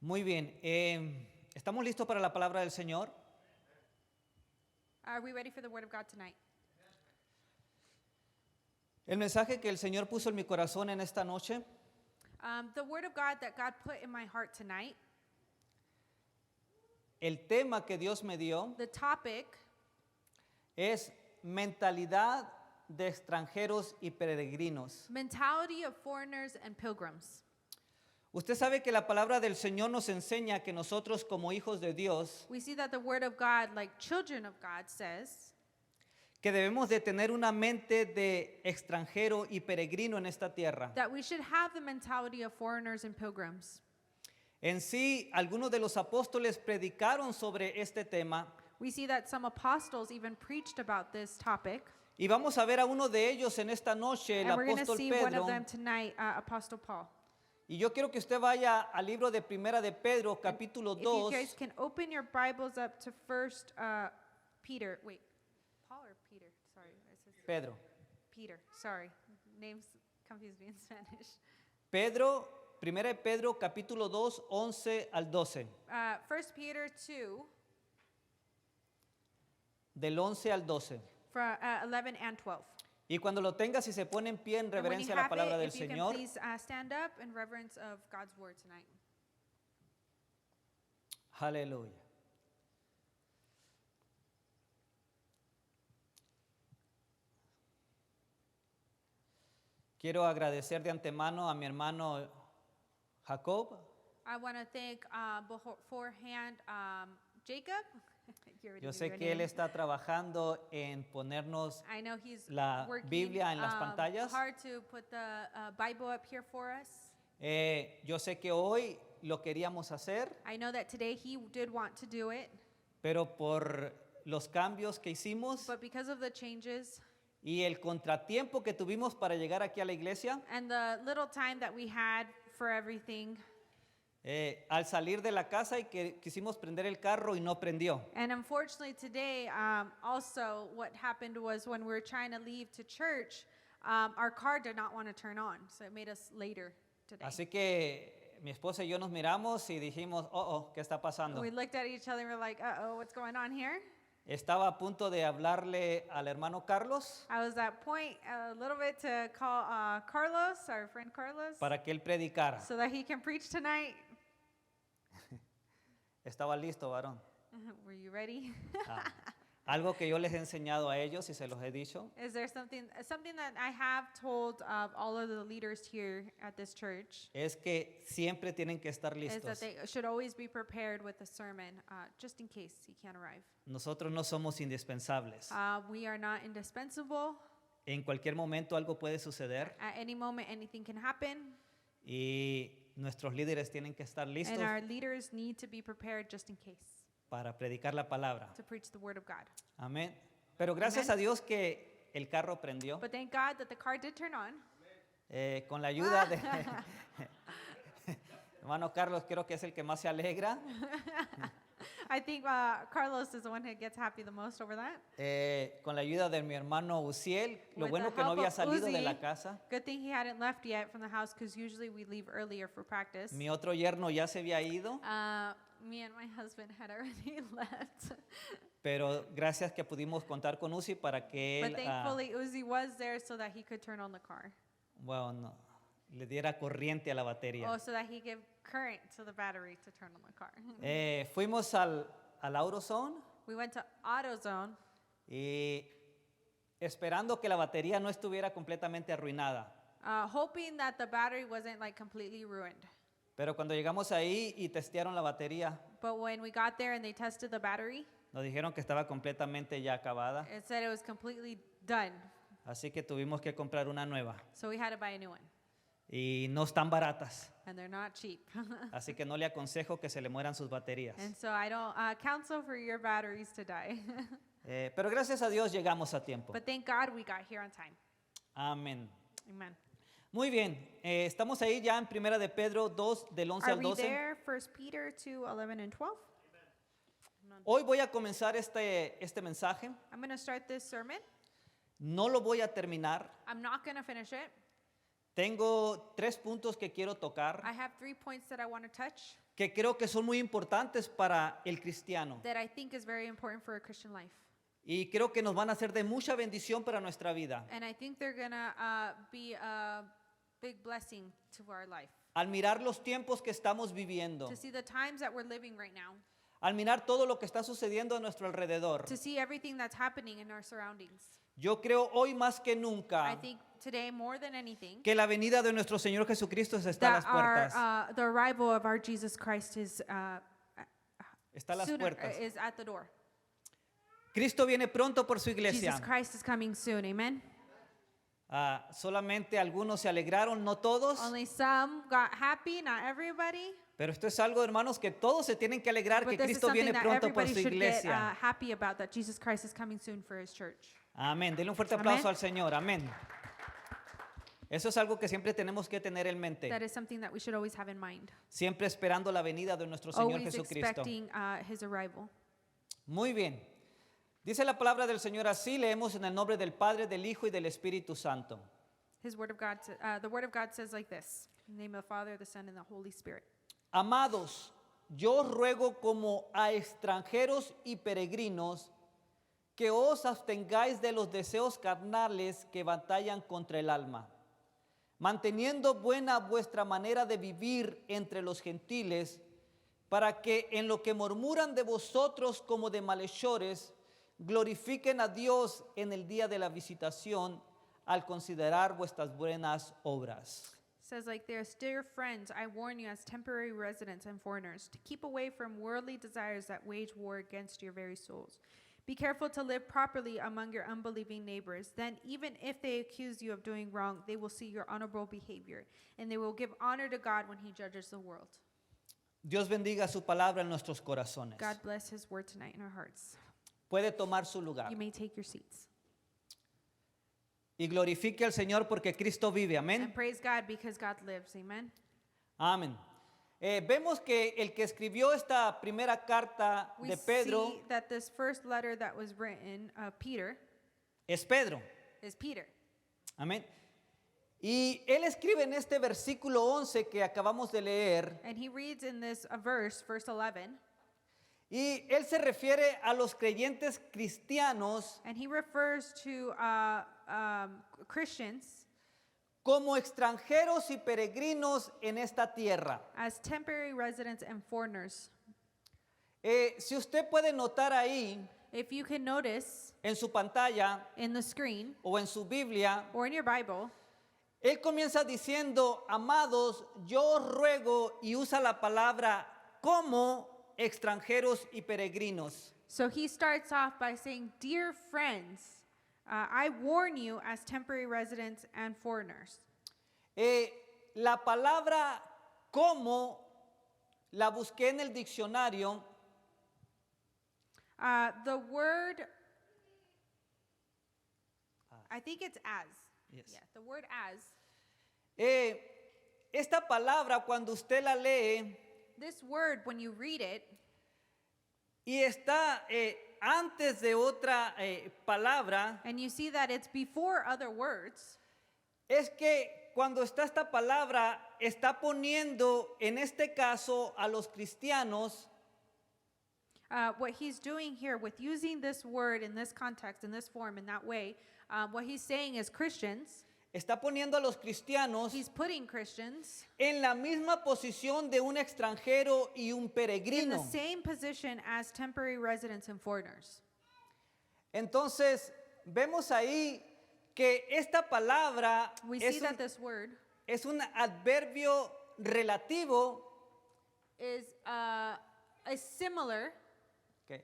Muy bien, ¿estamos listos para la palabra del Señor? Are we ready for the Word of God tonight? El mensaje que el Señor puso en mi corazón en esta noche The Word of God that God put in my heart tonight, el tema que Dios me dio the topic es mentalidad de extranjeros y peregrinos. mentality of foreigners and pilgrims. Usted sabe que la palabra del Señor nos enseña que nosotros como hijos de Dios, We see that the Word of God, like children of God, says que debemos de tener una mente de extranjero y peregrino en esta tierra. that we should have the mentality of foreigners and pilgrims. En sí, algunos de los apóstoles predicaron sobre este tema We see that some apostles even preached about this topic. y vamos a ver a uno de ellos en esta noche, el And we're going to apóstol see one Pedro. of them tonight, Apostle Paul. Y yo quiero que usted vaya al libro de Primera de Pedro, capítulo If you 2, guys can open your Bibles up to First Peter. Wait, Paul or Peter? Sorry, it says Pedro. Peter. Sorry, names confuse me in Spanish. Pedro, Primera de Pedro, capítulo 2, 11 al 12. First Peter 2, Del 11 al 12. from 11 and 12. Y cuando lo tenga, si se pone en pie en And when you reverencia a la have palabra it, del if you can Señor. please stand up in reverence of God's word tonight. Aleluya. Quiero agradecer de antemano a mi hermano Jacob, I want to thank beforehand Jacob. You already yo knew sé your que él name. está trabajando en ponernos I know he's la working Biblia en las pantallas. hard to put the Bible up here for us. Yo sé que hoy lo queríamos hacer, I know that today he did want to do it, pero por los cambios que hicimos but because of the changes y el contratiempo que tuvimos para llegar aquí a la iglesia, and the little time that we had for everything, al salir de la casa y que quisimos prender el carro y no prendió. and unfortunately today, also what happened was when we were trying to leave to church, our car did not want to turn on, so it made us later today. Así que mi esposa y yo nos miramos y dijimos, ¿qué está pasando? We looked at each other and we're like, uh-oh, what's going on here? Estaba a punto de hablarle al hermano Carlos I was at point a little bit to call Carlos, our friend Carlos, para que él predicara. so that he can preach tonight. Estaba listo, varón. Were you ready? Ah, algo que yo les he enseñado a ellos y se los he dicho Is there something that I have told all of the leaders here at this church es que siempre tienen que estar is that listos. they should always be prepared with a sermon just in case he can't arrive. Nosotros no somos indispensables. We are not indispensable. En cualquier momento algo puede suceder At any moment, anything can happen, y nuestros líderes tienen que estar listos and our leaders need to be prepared just in case para predicar la palabra. to preach the word of God. Amén. Pero gracias Amén. a Dios que el carro prendió But thank God that the car did turn on. con la ayuda de hermano Carlos, creo que es el que más se alegra. I think Carlos is the one who gets happy the most over that. Con la ayuda de mi hermano Uziel. Lo With bueno the que no help había of salido de Uzi. la casa. Good thing he hadn't left yet from the house because usually we leave earlier for practice. Mi otro yerno ya se había ido, Me and my husband had already left. pero gracias que pudimos contar con Uzi para que But él thankfully Uzi was there so that he could turn on the car. le diera corriente a la batería. Oh, so that he gave current to the battery to turn on the car. Fuimos al AutoZone We went to AutoZone y esperando que la batería no estuviera completamente arruinada. hoping that the battery wasn't like completely ruined. Pero cuando llegamos ahí y testearon la batería, But when we got there and they tested the battery, nos dijeron que estaba completamente ya acabada. it said it was completely done. Así que tuvimos que comprar una nueva. So we had to buy a new one. Y no están baratas. And they're not cheap. Así que no le aconsejo que se le mueran sus baterías. And so I don't counsel for your batteries to die. Pero gracias a Dios llegamos a tiempo. But thank God we got here on time. Amén. Amen. Muy bien, estamos ahí ya en Primera de Pedro 2, del 11 Are al we 12. there? 1 Peter 2, 11 and 12. Hoy voy a comenzar este mensaje. I'm going to start this sermon. No lo voy a terminar. I'm not going to finish it. Tengo 3 puntos que quiero tocar. I have 3 points that I want to touch. que creo que son muy importantes para el cristiano. that I think is very important for a Christian life. Y creo que nos van a ser de mucha bendición para nuestra vida. And I think they're going to be a big blessing to our life. Al mirar los tiempos que estamos viviendo, To see the times that we're living right now, al mirar todo lo que está sucediendo a nuestro alrededor, to see everything that's happening in our surroundings. yo creo hoy más que I nunca think today more than anything que la venida de nuestro Señor Jesucristo está a las that puertas. the arrival of our Jesus Christ is Está a las sooner, puertas. is at the door. Cristo viene pronto por su iglesia. Jesus Christ is coming soon. Amen. Solamente algunos se alegraron, no todos. Only some got happy, not everybody. Pero esto es algo, hermanos, que todos se tienen que alegrar But que this is Cristo something viene that pronto por everybody su should get iglesia. happy about, that Jesus Christ is coming soon for his church. Amén. Denle un fuerte Amén. aplauso al Señor. Amén. Eso es algo que siempre tenemos que tener en mente. That is something that we should always have in mind. Siempre esperando la venida de nuestro Señor Always Jesucristo. expecting his arrival. Muy bien. Dice la palabra del Señor así, leemos en el nombre del Padre, del Hijo y del Espíritu Santo. The word of God says like this: in the name of the Father, the Son, and the Holy Spirit. Amados, yo os ruego como a extranjeros y peregrinos que os abstengáis de los deseos carnales que batallan contra el alma, manteniendo buena vuestra manera de vivir entre los gentiles, para que en lo que murmuran de vosotros como de malhechores, glorifiquen a Dios en el día de la visitación al considerar vuestras buenas obras. Says like this: dear friends, I warn you as temporary residents and foreigners to keep away from worldly desires that wage war against your very souls. Be careful to live properly among your unbelieving neighbors. Then even if they accuse you of doing wrong, they will see your honorable behavior, and they will give honor to God when he judges the world. Dios bendiga su palabra en nuestros corazones. God bless his word tonight in our hearts. Puede tomar su lugar. You may take your seats. Y glorifique al Señor porque Cristo vive. Amén. And praise God because God lives. Amen. Amén. Vemos que el que escribió esta primera carta We de Pedro see that this first letter that was written, Peter, es Pedro. is Peter. Amén. Y él escribe en este versículo 11 que acabamos de leer, And he reads in this verse, verse 11, y él se refiere a los creyentes cristianos and he refers to Christians como extranjeros y peregrinos en esta tierra. as temporary residents and foreigners. Si usted puede notar ahí If you can notice en su pantalla in the screen o en su Biblia, or in your Bible, él comienza diciendo, amados, yo os ruego, y usa la palabra como extranjeros y peregrinos. so he starts off by saying, dear friends, I warn you as temporary residents and foreigners. La palabra como la busqué en el diccionario The word, I think it's as. Yes. Yeah, the word as. esta palabra cuando usted la lee This word, when you read it, y está antes de otra palabra, and you see that it's before other words, es que cuando está esta palabra está poniendo en este caso a los cristianos what he's doing here with using this word in this context, in this form, in that way, what he's saying is Christians, está poniendo a los cristianos he's putting Christians en la misma posición de un extranjero y un in the peregrino. same position as temporary residents and foreigners. Entonces, vemos ahí que esta palabra We es see that this word es un adverbio relativo is similar, ¿ok?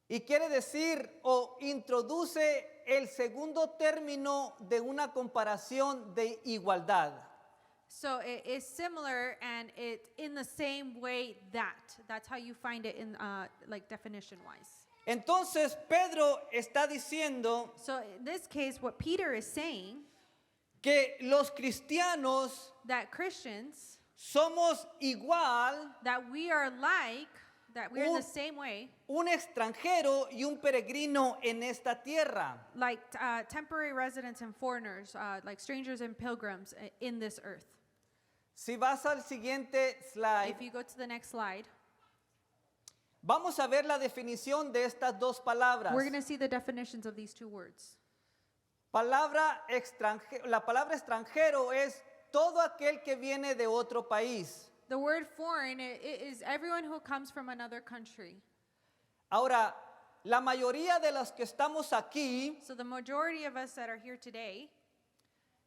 Y quiere decir o introduce el segundo término de una comparación de igualdad. so it is similar and it in the same way that's how you find it in like definition wise. Entonces, Pedro está diciendo So in this case, what Peter is saying, que los cristianos that Christians, somos igual that we are like, that we're in the Un- same way, un extranjero y un peregrino en esta tierra. like temporary residents and foreigners, like strangers and pilgrims in this earth. Si vas al siguiente slide, If you go to the next slide, vamos a ver la definición de estas dos palabras. we're going to see the definitions of these two words. La palabra extranjero es todo aquel que viene de otro país. The word foreign is everyone who comes from another country. Ahora, la mayoría de los que estamos aquí, So the majority of us that are here today,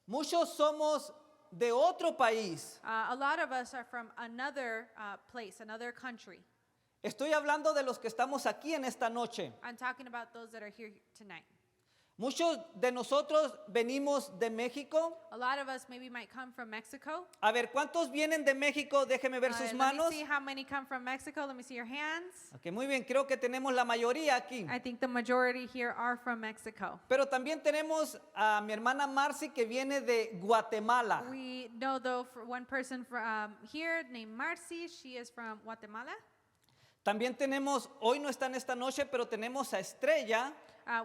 muchos somos de otro país. a lot of us are from another place, another country. Estoy hablando de los que estamos aquí en esta noche. I'm talking about those that are here tonight. Muchos de nosotros venimos de México. A lot of us maybe might come from Mexico. A ver, ¿cuántos vienen de México? Déjeme ver sus Let me manos. see how many come from Mexico. Let me see your hands. Ok, muy bien, creo que tenemos la mayoría aquí. I think the majority here are from Mexico. Pero también tenemos a mi hermana Marcy que viene de Guatemala. We know though for one person from here named Marcy. She is from Guatemala. También tenemos, hoy no está en esta noche, pero tenemos a Estrella.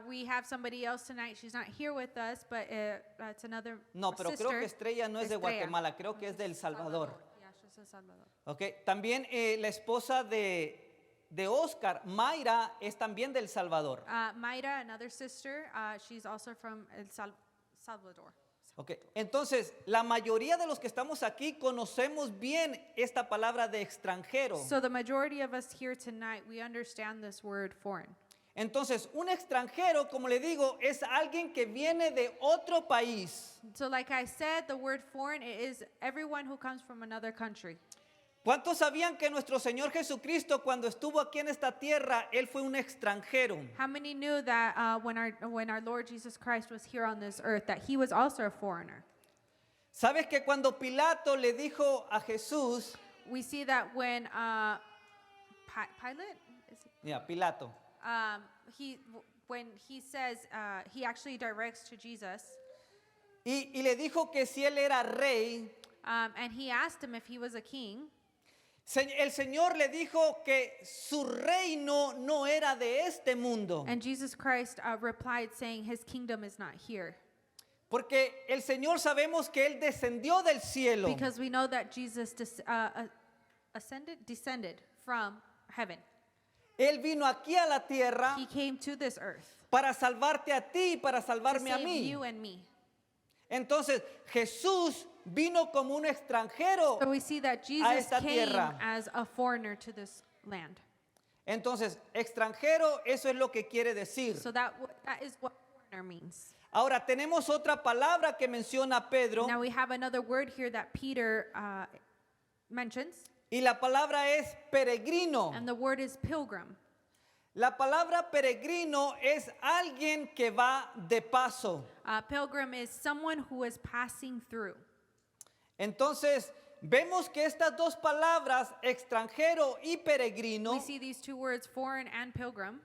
We have somebody else tonight. She's not here with us, but it's another No, pero sister. creo que Estrella no es de Estrella. Guatemala, creo que es de El Salvador. Yeah, she's El Salvador. Ok, también la esposa de Oscar, Mayra, es también del Salvador. Mayra, another sister, she's also from El Salvador. Ok, entonces la mayoría de los que estamos aquí conocemos bien esta palabra de extranjero. So the majority of us here tonight, we understand this word foreign. Entonces, un extranjero, como le digo, es alguien que viene de otro país. So like I said, the word foreign is everyone who comes from another country. ¿Cuántos sabían que nuestro Señor Jesucristo, cuando estuvo aquí en esta tierra, Él fue un extranjero? How many knew that when our Lord Jesus Christ was here on this earth, that he was also a foreigner? ¿Sabes que cuando Pilato le dijo a Jesús, We see that when Pilate, Pilato, when he says, he actually directs to Jesus, y le dijo que si Él era rey, and he asked him if he was a king, el Señor le dijo que su reino no era de este mundo. and Jesus Christ replied saying his kingdom is not here. Porque el Señor sabemos que Él descendió del cielo. Because we know that Jesus descended from heaven. Él vino aquí a la tierra He came to this earth para salvarte a ti y para to salvarme a save mí. you and me. Entonces Jesús vino como un extranjero. So we see that a Jesus esta came tierra. as a foreigner to this land. Entonces, extranjero, eso es lo que quiere decir. So that is what foreigner means. Ahora, tenemos otra palabra que menciona Pedro Now we have another word here that Peter mentions, y la palabra es peregrino. and the word is pilgrim. La palabra peregrino es alguien que va de paso. Pilgrim is someone who is passing through. Entonces, vemos que estas dos palabras, extranjero y peregrino, We see these two words, foreign and pilgrim,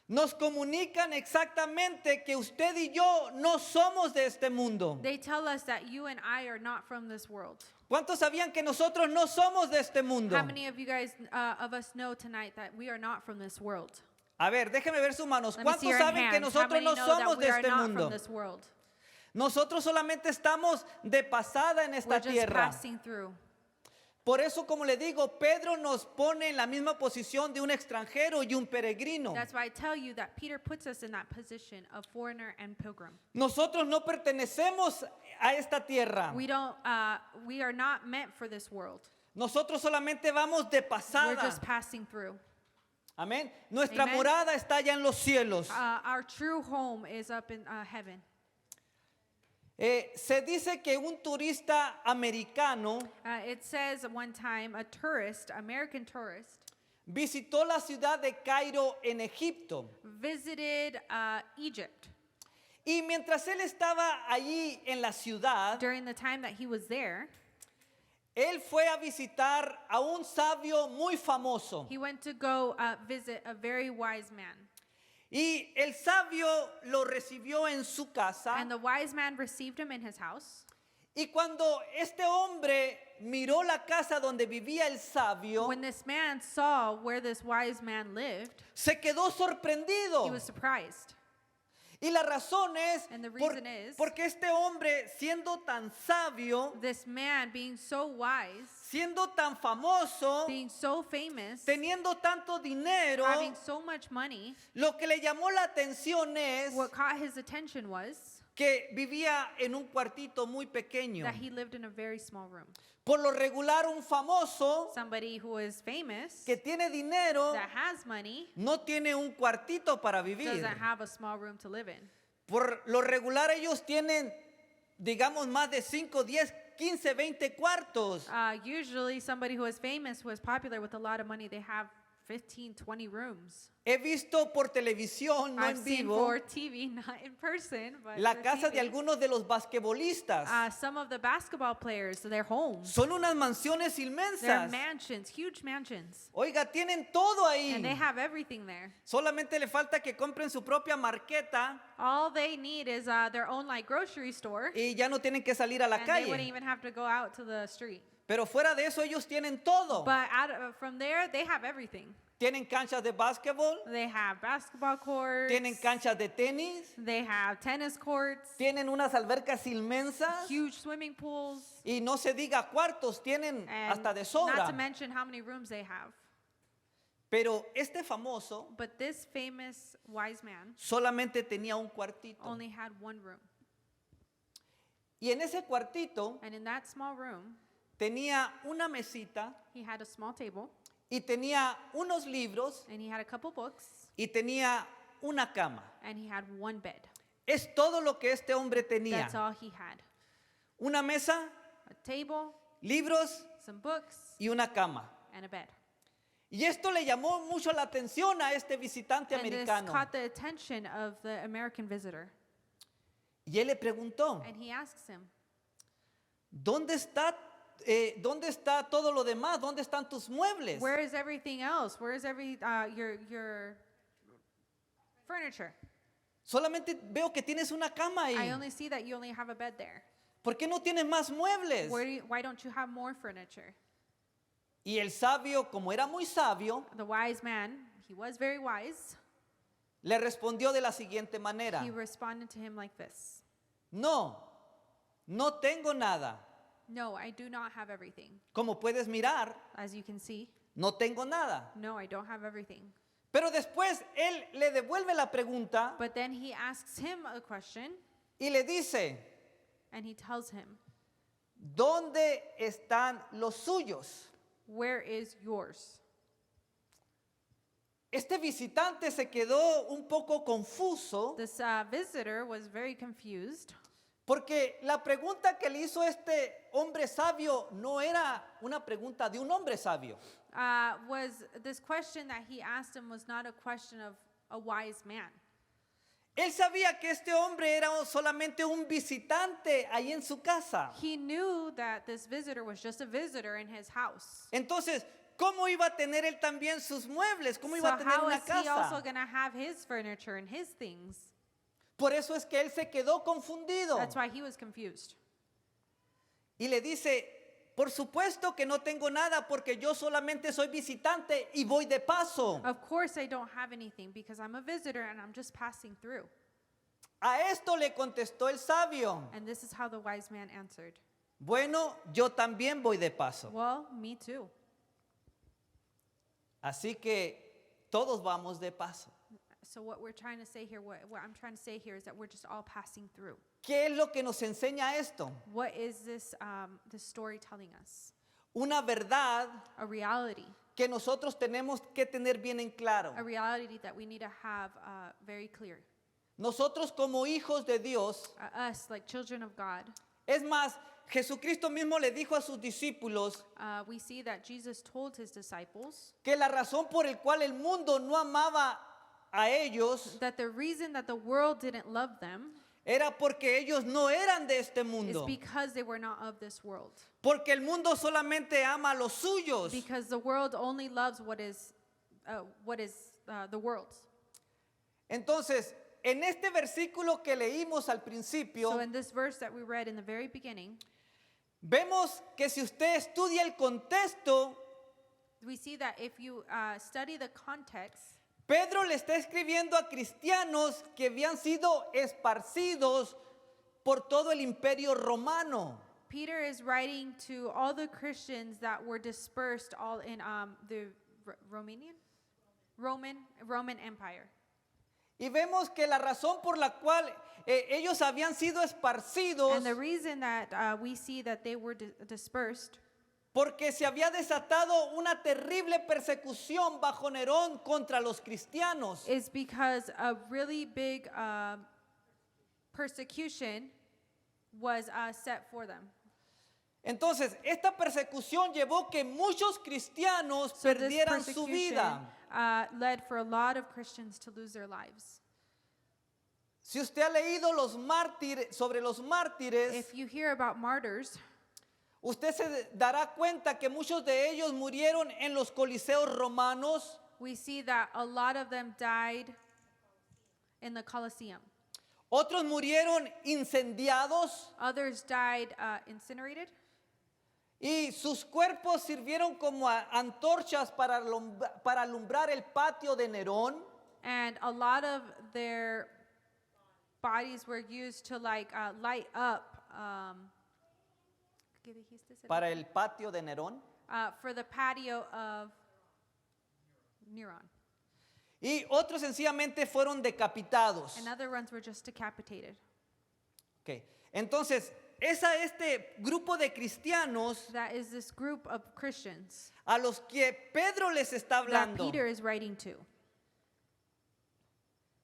nos comunican exactamente que usted y yo no somos de este mundo. they tell us that you and I are not from this world. ¿Cuántos sabían que nosotros no somos de este mundo? How many of you guys, of us know tonight that we are not from this world? A ver, déjeme ver sus manos. Let me see ¿Cuántos your saben que hands. How nosotros many no know somos that we de are este not mundo? from this world? Nosotros solamente estamos de pasada en We're esta just tierra. passing through. Por eso, como le digo, Pedro nos pone en la misma posición de un extranjero y un peregrino. That's why I tell you that Peter puts us in that position of foreigner and pilgrim. Nosotros no pertenecemos a esta tierra. We are not meant for this world. Nosotros solamente vamos de We're pasada. just passing through. Amén. Nuestra Amen. morada está allá en los cielos. Our true home is up in heaven. Se dice que un turista americano It says one time a tourist, American tourist, visitó la ciudad de Cairo en Egipto. visited Egypt. Y mientras él estaba allí en la ciudad, During the time that he was there, él fue a visitar a un sabio muy famoso. he went to go visit a very wise man. Y el sabio lo recibió en su casa. And the wise man received him in his house. Y cuando este hombre miró la casa donde vivía el sabio, When this man saw where this wise man lived, se quedó sorprendido. he was surprised. Y la razón es And the reason is- porque este hombre, siendo tan sabio, This man, being so wise, siendo tan famoso, being so famous, teniendo tanto dinero, having so much money, lo que le llamó la atención es what caught his attention was que vivía en un cuartito muy pequeño. that he lived in a very small room. Por lo regular, un famoso Somebody who is famous, que tiene dinero that has money, no tiene un cuartito para vivir. doesn't have a small room to live in. Por lo regular, ellos tienen, digamos, más de 5, 10, 15, 20 cuartos. Usually somebody who is famous, who is popular with a lot of money, they have 15, 20 rooms. He visto por televisión, no I've en seen vivo, for TV, not in person, but la for casa de TV. algunos de los basquetbolistas. Some of the basketball players, their homes, Son unas mansiones their inmensas. mansions, huge mansions, Oiga, tienen todo and they ahí. have everything there. Solamente le falta que compren su propia marqueta All they need is their own like grocery store, y ya no tienen que salir a la and they wouldn't calle. even have to go out to the street. Pero fuera de eso, ellos tienen todo. But from there, they have everything. Tienen canchas de básquetbol, They have basketball courts, tienen canchas de tenis, they have tennis courts, tienen unas albercas inmensas huge swimming pools, y no se diga cuartos, tienen and hasta de not sobra. to mention how many rooms they have. Pero este famoso But this famous wise man solamente tenía un cuartito. only had one room. Y en ese cuartito And in that small room, tenía una mesita he had a small table, y tenía unos libros and he had a couple books, y tenía una cama. and he had one bed. Es todo lo que este hombre tenía. That's all he had. Una mesa, A table, libros some books, y una cama. and a bed. Y esto le llamó mucho la atención a este visitante And this americano. caught the attention of the American visitor. Y él le preguntó, And he asks him, ¿dónde está todo lo demás? ¿Dónde están tus muebles? where is everything else? Where is your furniture? Solamente veo que tienes una cama I ahí. only see that you only have a bed there. ¿Por qué no tienes más muebles? Why don't you have more furniture? Y el sabio, como era muy sabio, The wise man, he was very wise. le respondió de la siguiente manera. He responded to him like this: No, no tengo nada. No, I do not have everything. Como puedes mirar, As you can see, no tengo nada. no, I don't have everything. Pero después él le devuelve la pregunta But then he asks him a question, y le dice, and he tells him, ¿dónde están los suyos? where is yours? Este visitante se quedó un poco confuso This visitor was very confused porque la pregunta que le hizo este hombre sabio no era una pregunta de un hombre sabio. was this question that he asked him was not a question of a wise man. Él sabía que este hombre era solamente un visitante ahí en su casa. He knew that this visitor was just a visitor in his house. Entonces, ¿cómo iba a tener él también sus muebles? ¿Cómo iba So a tener how una is he also casa? going to have his furniture and his things? Por eso es que él se quedó confundido. That's why he was confused. Y le dice, por supuesto que no tengo nada porque yo solamente soy visitante y voy de paso. Of course I don't have anything because I'm a visitor and I'm just passing through. A esto le contestó el sabio. And this is how the wise man answered. Bueno, yo también voy de paso. Well, me too. Así que todos vamos de paso. So what we're trying to say here, what I'm trying to say here is that we're just all passing through. ¿Qué es lo que nos enseña esto? What is this story telling us? Una verdad A reality. que nosotros tenemos que tener bien en claro. A reality that we need to have very clear. Nosotros como hijos de Dios, Us, like children of God, es más, Jesucristo mismo le dijo a sus discípulos we see that Jesus told his disciples que la razón por el cual el mundo no amaba a ellos that the reason that the world didn't love them era porque ellos no eran de este is mundo. because they were not of this world. Porque el mundo solamente ama a los suyos. Because the world only loves what is the world's. Entonces, en este versículo que leímos al principio, So in this verse that we read in the very beginning, vemos que si usted estudia el contexto, we see that if you study the context, Pedro le está escribiendo a cristianos que habían sido esparcidos por todo el imperio romano. Peter is writing to all the Christians that were dispersed all in the Roman Empire. Y vemos que la razón por la cual ellos habían sido esparcidos, And the reason that we see that they were dispersed porque se había desatado una terrible persecución bajo Nerón contra los cristianos. is because a really big persecution was set for them. Entonces, esta persecución llevó que muchos cristianos So this perdieran su persecution vida. led for a lot of Christians to lose their lives. Si usted ha leído sobre los mártires, If you hear about martyrs, usted se dará cuenta que muchos de ellos murieron en los coliseos romanos, we see that a lot of them died in the Colosseum. otros murieron incendiados Others died incinerated, y sus cuerpos sirvieron como antorchas para alumbrar el patio de Nerón. and a lot of their bodies were used to light up ¿qué dijiste? Para el patio de Nerón. For the patio of Neron. Y otros sencillamente fueron decapitados. And other ones were just decapitated. Okay. Entonces, este grupo de cristianos That is this group of Christians a los que Pedro les está that hablando. Peter is writing to.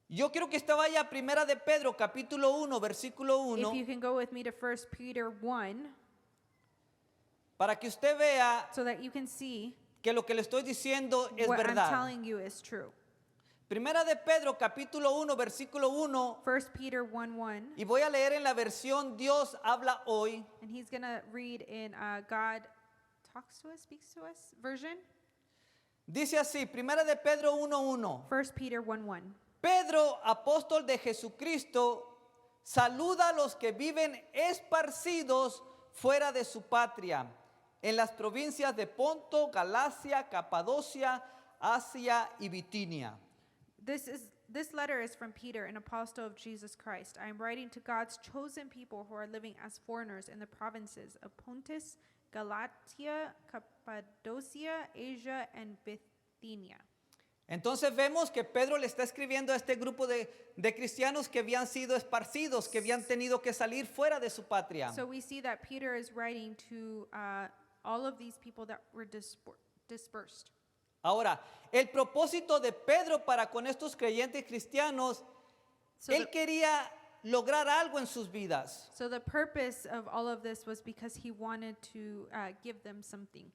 Yo quiero que usted vaya a Primera de Pedro, capítulo 1, versículo 1, If you can go with me to 1 Peter 1, para que usted vea so that you can see que lo que le estoy diciendo es what I'm verdad. telling you is true. Primera de Pedro, capítulo 1, versículo 1, 1 Peter 1:1, y voy a leer en la versión Dios habla hoy. and he's going to read in God talks to us, speaks to us version. Dice así, Primera de Pedro 1:1. 1 Peter 1:1. Pedro, apóstol de Jesucristo, saluda a los que viven esparcidos fuera de su patria, en las provincias de Ponto, Galacia, Capadocia, Asia y Bitinia. This letter is from Peter, an apostle of Jesus Christ. I am writing to God's chosen people who are living as foreigners in the provinces of Pontus, Galatia, Cappadocia, Asia, and Bithynia. Entonces vemos que Pedro le está escribiendo a este grupo de cristianos que habían sido esparcidos, que habían tenido que salir fuera de su patria. So we see that Peter is writing to all of these people that were dispersed. Ahora, el propósito de Pedro para con estos creyentes cristianos, So él the- quería lograr algo en sus vidas. So the purpose of all of this was because he wanted to give them something.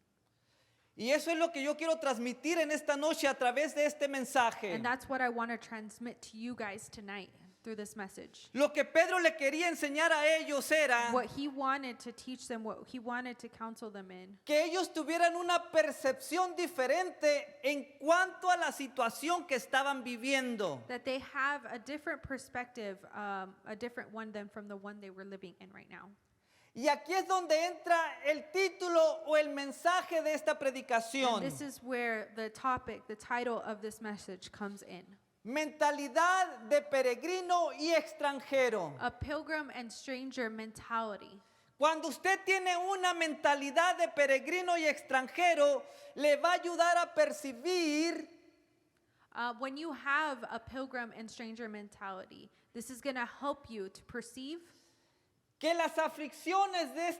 Y eso es lo que yo quiero transmitir en esta noche a través de este mensaje. And that's what I want to transmit to you guys tonight through this message. Lo que Pedro le quería enseñar a ellos era What he wanted to teach them, what he wanted to counsel them in, que ellos tuvieran una percepción diferente en cuanto a la situación que estaban viviendo. that they have a different perspective, a different one than from the one they were living in right now. Y aquí es donde entra el título o el mensaje de esta predicación. And this is where the topic, the title of this message comes in. Mentalidad de peregrino y extranjero. A pilgrim and stranger mentality. Cuando usted tiene una mentalidad de peregrino y extranjero, le va a ayudar a percibir When you have a pilgrim and stranger mentality, this is going to help you to perceive que las aflicciones de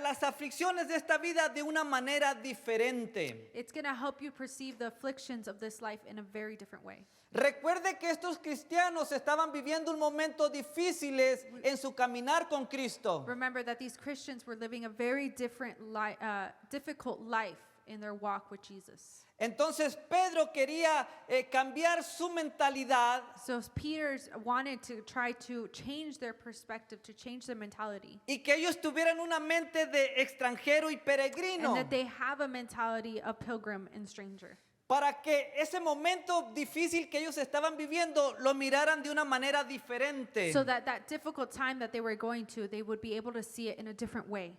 las aflicciones de esta vida de una manera diferente. it's going to help you perceive the afflictions of this life in a very different way. Recuerde que estos cristianos estaban viviendo un momento difíciles en su caminar con Cristo. Remember that these Christians were living a very difficult life in their walk with Jesus. Entonces Pedro quería cambiar su mentalidad So Peter wanted to try to change their perspective, to change their mentality. y que ellos tuvieran una mente de extranjero y peregrino And that they have a mentality of pilgrim and stranger. para que ese momento difícil que ellos estaban viviendo lo miraran de una manera diferente. So that difficult time that they were going to, they would be able to see it in a different way.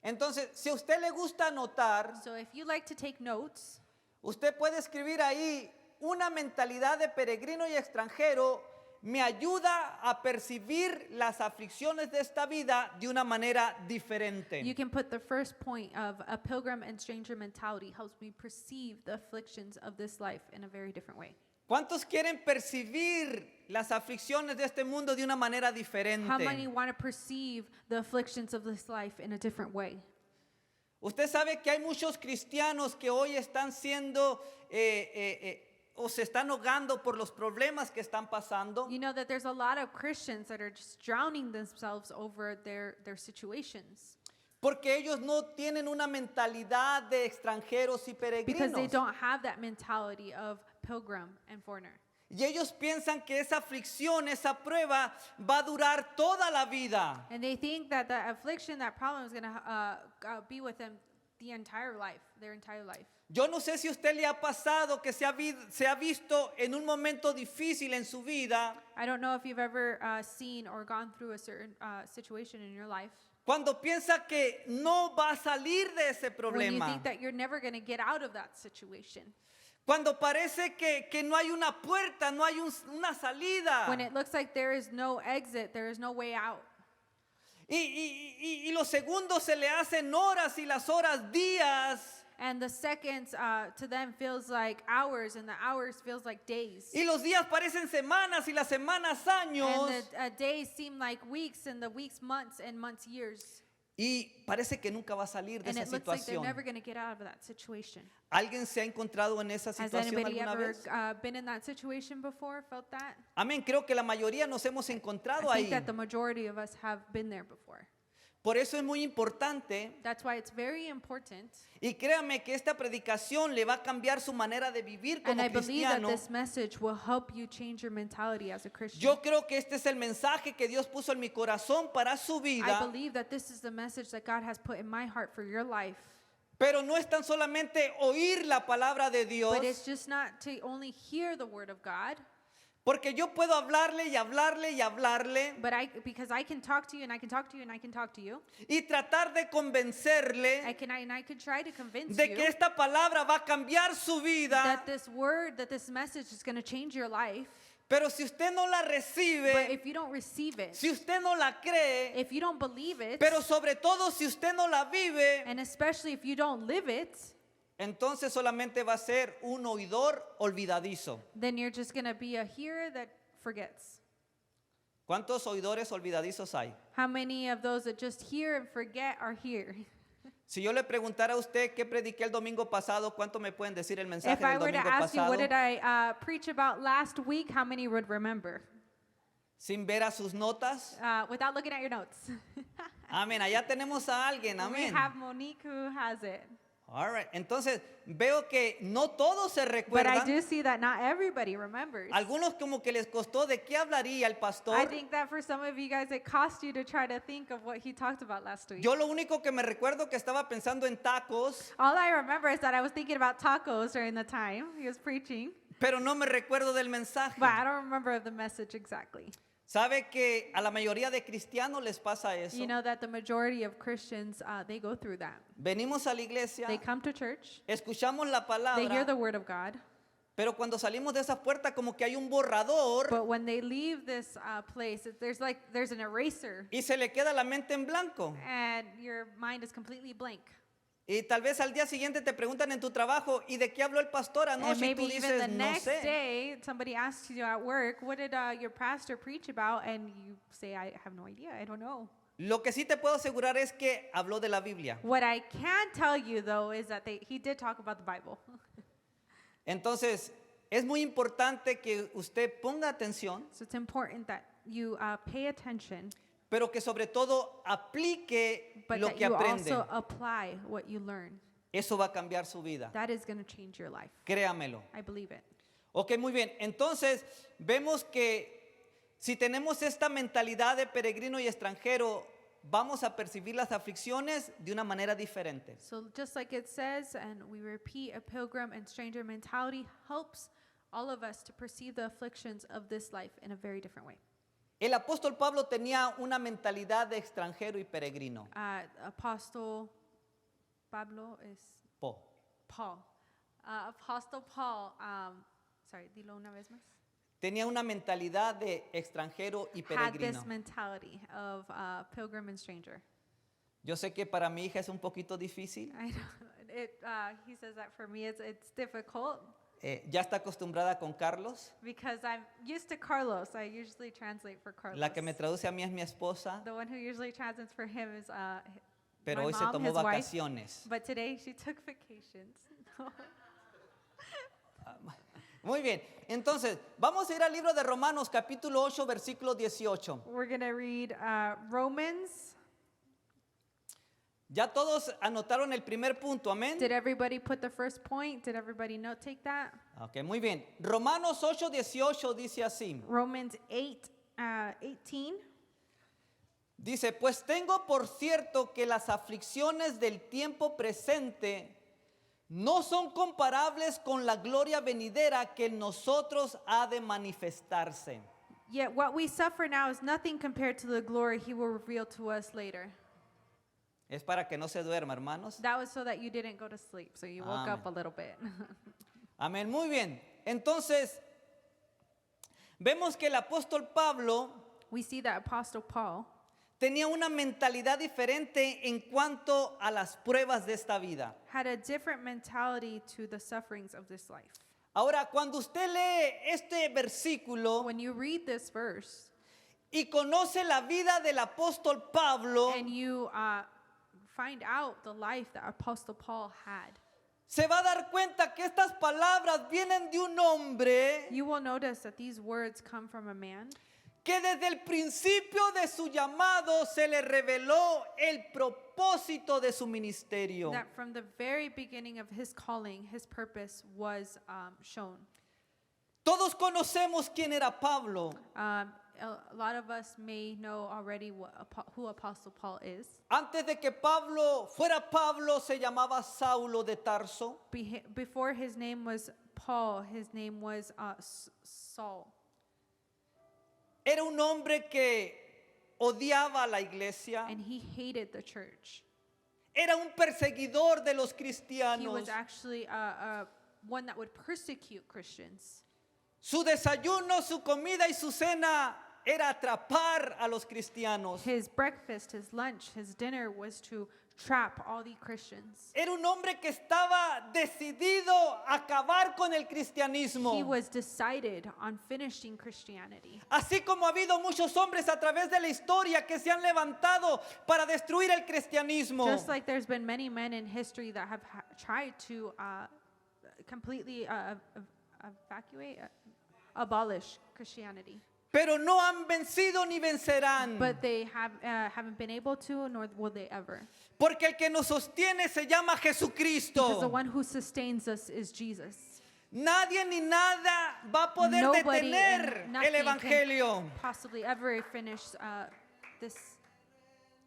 Entonces, si a usted le gusta anotar, So if you like to take notes, usted puede escribir ahí una mentalidad de peregrino y extranjero me ayuda a percibir las aflicciones de esta vida de una manera diferente. You can put the first point of a pilgrim and stranger mentality helps me perceive the afflictions of this life in a very different way. ¿Cuántos quieren percibir las aflicciones de este mundo de una manera How many diferente? want to perceive the afflictions of this life in a different way? Usted sabe que hay muchos cristianos que hoy están siendo o se están ahogando por los problemas que están pasando. You know that there's a lot of Christians that are just drowning themselves over their situations Porque ellos no tienen una mentalidad de extranjeros y because they peregrinos. don't have that mentality of pilgrim and foreigner. Y ellos piensan que esa aflicción, esa prueba va a durar toda la vida. And they think that the affliction, that problem is going to be with them the entire life, their entire life. Yo no sé si a usted le ha pasado que se ha visto en un momento difícil en su vida, I don't know if you've ever seen or gone through a certain situation in your life cuando piensa que no va a salir de ese when you problema. think that you're never going to get out of that situation. Cuando parece que no hay una puerta, no hay una salida. When it looks like there is no exit, there is no way out. Y los segundos se le hacen horas y las horas días. And the seconds to them feels like hours, and the hours feels like days. Y los días parecen semanas y las semanas años. And the days seem like weeks, and the weeks months, and months years. Y parece que nunca va a salir de And esa it looks like they're situación. never going to get out of that situation. ¿Alguien se ha encontrado en esa Has situación anybody alguna ever vez? been in that situation before, felt that? Amén, creo que la mayoría nos hemos encontrado I think ahí. that the majority of us have been there before. Por eso es muy importante, That's why it's very important. y créame que esta predicación le va a cambiar su manera de vivir And como I believe that cristiano. this message will help you change your mentality as a Christian. Yo creo que este es el mensaje que Dios puso en mi corazón para su I vida. believe that this is the message that God has put in my heart for your life. Pero no es tan solamente oír la palabra de Dios, But it's just not to only hear the word of God, porque yo puedo hablarle y hablarle y hablarle but because I can talk to you and I can talk to you and I can talk to you. y tratar de convencerle I can try to convince de que you esta palabra va a cambiar su vida. that this word, that this message is going to change your life. Pero si usted no la But recibe, if you don't receive it, si usted no la cree, if you don't believe it, pero sobre todo si usted no la vive, and especially if you don't live it, entonces solamente va a ser un oidor olvidadizo. then you're just going to be a hearer that forgets. ¿Cuántos oidores olvidadizos hay? How many of those that just hear and forget are here? Si yo le preguntara a usted qué prediqué el domingo pasado, ¿cuánto me pueden decir el mensaje If I del were to domingo ask you, pasado? what did I preach about last week? How many would remember? Sin ver a sus notas. Without looking at your notes. Amén. Allá tenemos a alguien. We Amén. have Monique who has it. All right. Entonces, veo que no todos se But I recuerdan. do see that not everybody remembers. Algunos como que les costó de qué hablaría el I pastor. think that for some of you guys, it cost you to try to think of what he talked about last week. Yo lo único que me recuerdo que estaba pensando en tacos, All I remember is that I was thinking about tacos during the time he was preaching, pero no me recuerdo del mensaje. but I don't remember the message exactly. ¿Sabe que a la mayoría de cristianos les pasa eso? You know that the majority of Christians, they go through that. Venimos a la iglesia, They come to church, escuchamos la they hear the palabra, word of God, pero cuando salimos de esa puerta como que hay un borrador but when they leave this place, there's an eraser, y se le queda la mente en blanco. and your mind is completely blank. Y tal vez al día siguiente te preguntan en tu trabajo, ¿y de qué habló el pastor And anoche? Y maybe tú even dices, the no next sé. day, somebody asks you at work, what did your pastor preach about? And you say, I have no idea, I don't know. Lo que sí te puedo asegurar es que habló de la Biblia. What I can tell you, though, is that he did talk about the Bible. Entonces, es muy importante que usted ponga atención, So it's important that you pay attention, pero que sobre todo aplique but lo that que you aprende. also apply what you learn. Eso va a cambiar su vida. That is going to change your life. Créamelo. I believe it. Ok, muy bien. Entonces, vemos que si tenemos esta mentalidad de peregrino y extranjero, vamos a percibir las aflicciones de una manera diferente. So just like it says, and we repeat, a pilgrim and stranger mentality helps all of us to perceive the afflictions of this life in a very different way. El apóstol Pablo tenía una mentalidad de extranjero y peregrino. Apostle Pablo is Po. Paul. Apostle Paul, sorry, dilo una vez más. Tenía una mentalidad de extranjero y Had this peregrino. mentality of pilgrim and stranger. Yo sé que para mi hija es un poquito difícil. I know. He says that for me it's difficult Ya está acostumbrada con Carlos. because I'm used to Carlos. I usually translate for Carlos. La que me traduce a mí es mi esposa, The one who usually translates for him is pero my hoy se mom, tomó his wife. vacaciones. But today she took vacations. Muy bien, entonces vamos a ir al libro de Romanos capítulo 8 versículo 18. We're going to read Romans. Ya todos anotaron el primer punto, amén. Did everybody put the first point? Did everybody note take that? Ok, muy bien. Romanos 8, 18 dice así. Romans 8:18. Dice, pues tengo por cierto que las aflicciones del tiempo presente no son comparables con la gloria venidera que en nosotros ha de manifestarse. Yet what we suffer now is nothing compared to the glory he will reveal to us later. Es para que no se duerma, hermanos. That was so that you didn't go to sleep, so you woke up a little bit. Amén, muy bien. Entonces, vemos que el apóstol Pablo We see that Apostle Paul tenía una mentalidad diferente en cuanto a las pruebas de esta vida. had a different mentality to the sufferings of this life. Ahora, cuando usted lee este versículo When you read this verse y conoce la vida del apóstol Pablo, and you find out the life that Apostle Paul had, se va a dar cuenta que estas palabras vienen de un hombre you will notice that these words come from a man que desde el principio de su llamado se le reveló el propósito de su ministerio. that from the very beginning of his calling, his purpose was shown. Todos conocemos quién era Pablo. A lot of us may know already who Apostle Paul is. Antes de que Pablo fuera Pablo, se llamaba Saulo de Tarso. Before his name was Paul, his name was Saul. Era un hombre que odiaba a la iglesia. And he hated the church. Era un perseguidor de los He cristianos. was actually one that would persecute Christians. Su desayuno, su comida y su cena era atrapar a los cristianos. His breakfast, his lunch, his dinner was to trap all the Christians. Era un hombre que estaba decidido a acabar con el cristianismo. He was decided on finishing Christianity. Así como ha habido muchos hombres a través de la historia que se han levantado para destruir el cristianismo. Just like there's been many men in history that have tried to completely abolish Christianity. Pero no han vencido ni vencerán. But they haven't been able to, nor will they ever. Porque el que nos sostiene se llama Because the Jesucristo. one who sustains us is Jesus. Nadie ni nada va a poder Nobody detener and el nothing evangelio. can possibly ever finish this,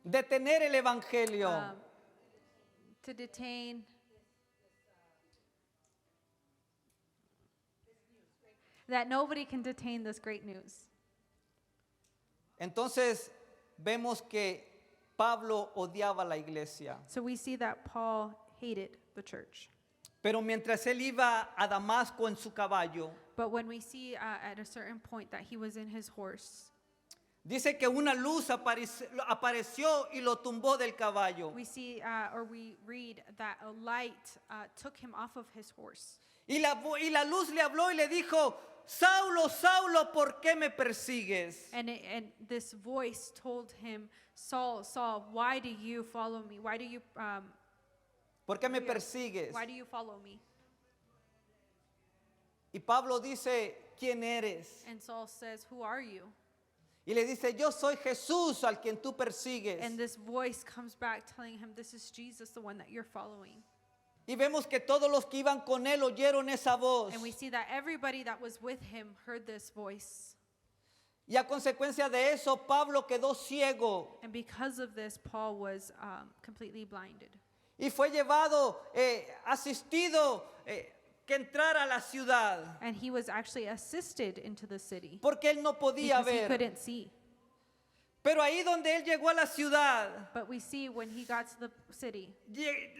Detener el evangelio. to detain. That nobody can detain this great news. Entonces vemos que Pablo odiaba la iglesia. So we see that Paul hated the church. Pero mientras él iba a Damasco en su caballo, But when we see at a certain point that he was in his horse, dice que una luz apareció y lo tumbó del caballo. we see or we read that a light took him off of his horse. Y la luz le habló y le dijo, Saulo, Saulo, ¿por qué me persigues? And this voice told him, Saul, Saul, why do you follow me? Why do you ¿Por qué me persigues? why do you follow me? Y Pablo dice, ¿quién eres? And Saul says, who are you? Y le dice, yo soy Jesús al quien tú persigues. And this voice comes back telling him, this is Jesus, the one that you're following. Y vemos que todos los que iban con él oyeron esa voz. And we see that everybody that was with him heard this voice. Y a consecuencia de eso, Pablo quedó ciego And because of this, Paul was completely blinded. y fue llevado, asistido, que entrara a la ciudad. And he was actually assisted into the city Porque él no podía because he ver. couldn't see. Pero ahí donde él llegó a la ciudad, But we see when he got to the city,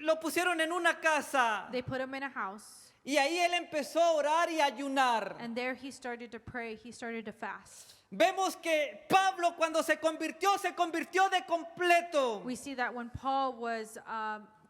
lo pusieron en una casa. they put him in a house. Y ahí él empezó a orar y a ayunar. And there he started to pray, he started to fast. Vemos que Pablo cuando se convirtió de completo. We see that when Paul was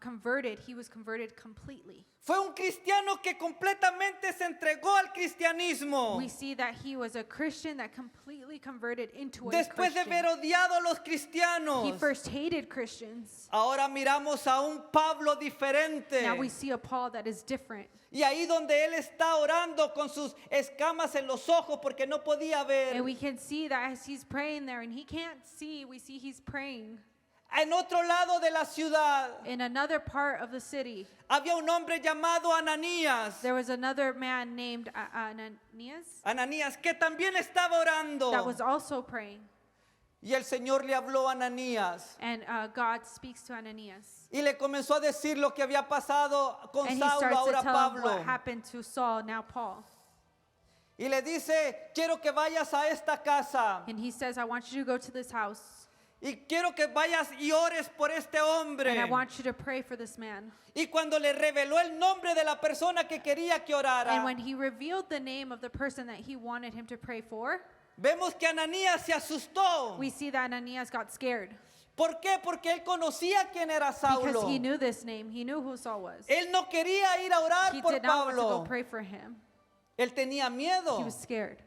converted, he was converted completely. Fue un cristiano que completamente se entregó al cristianismo. We see that he was a Christian that completely converted into a Después de Christian. haber odiado a los He cristianos, first hated Christians. ahora miramos a un Pablo diferente. Now we see a Paul that is different. Y ahí donde él está orando con sus escamas en los ojos porque no podía ver. And we can see that as he's praying there and he can't see, we see he's praying. En otro lado de la ciudad In another part of the city, había un hombre llamado Ananías. there was another man named Ananias Ananías que también estaba orando. that was also praying. Y el Señor le habló a Ananías And God speaks to Ananias. y le comenzó a decir lo que había pasado con And he Saulo, starts to ahora tell him Pablo. what happened to Saul, now Paul. Y le dice, quiero que vayas a esta casa And he says, I want you to go to this house. y quiero que vayas y ores por este hombre. And I want you to pray for this man. Y cuando le reveló el nombre de la persona que quería que orara, And when he revealed the name of the person that he wanted him to pray for, vemos que Ananías se asustó. we see that Ananias got scared. ¿Por qué? Porque él conocía quién era Because Saulo. he knew this name. He knew who Saul was. Él no quería ir a orar He por did not want to go Pablo. pray for him. Él tenía miedo. He was scared.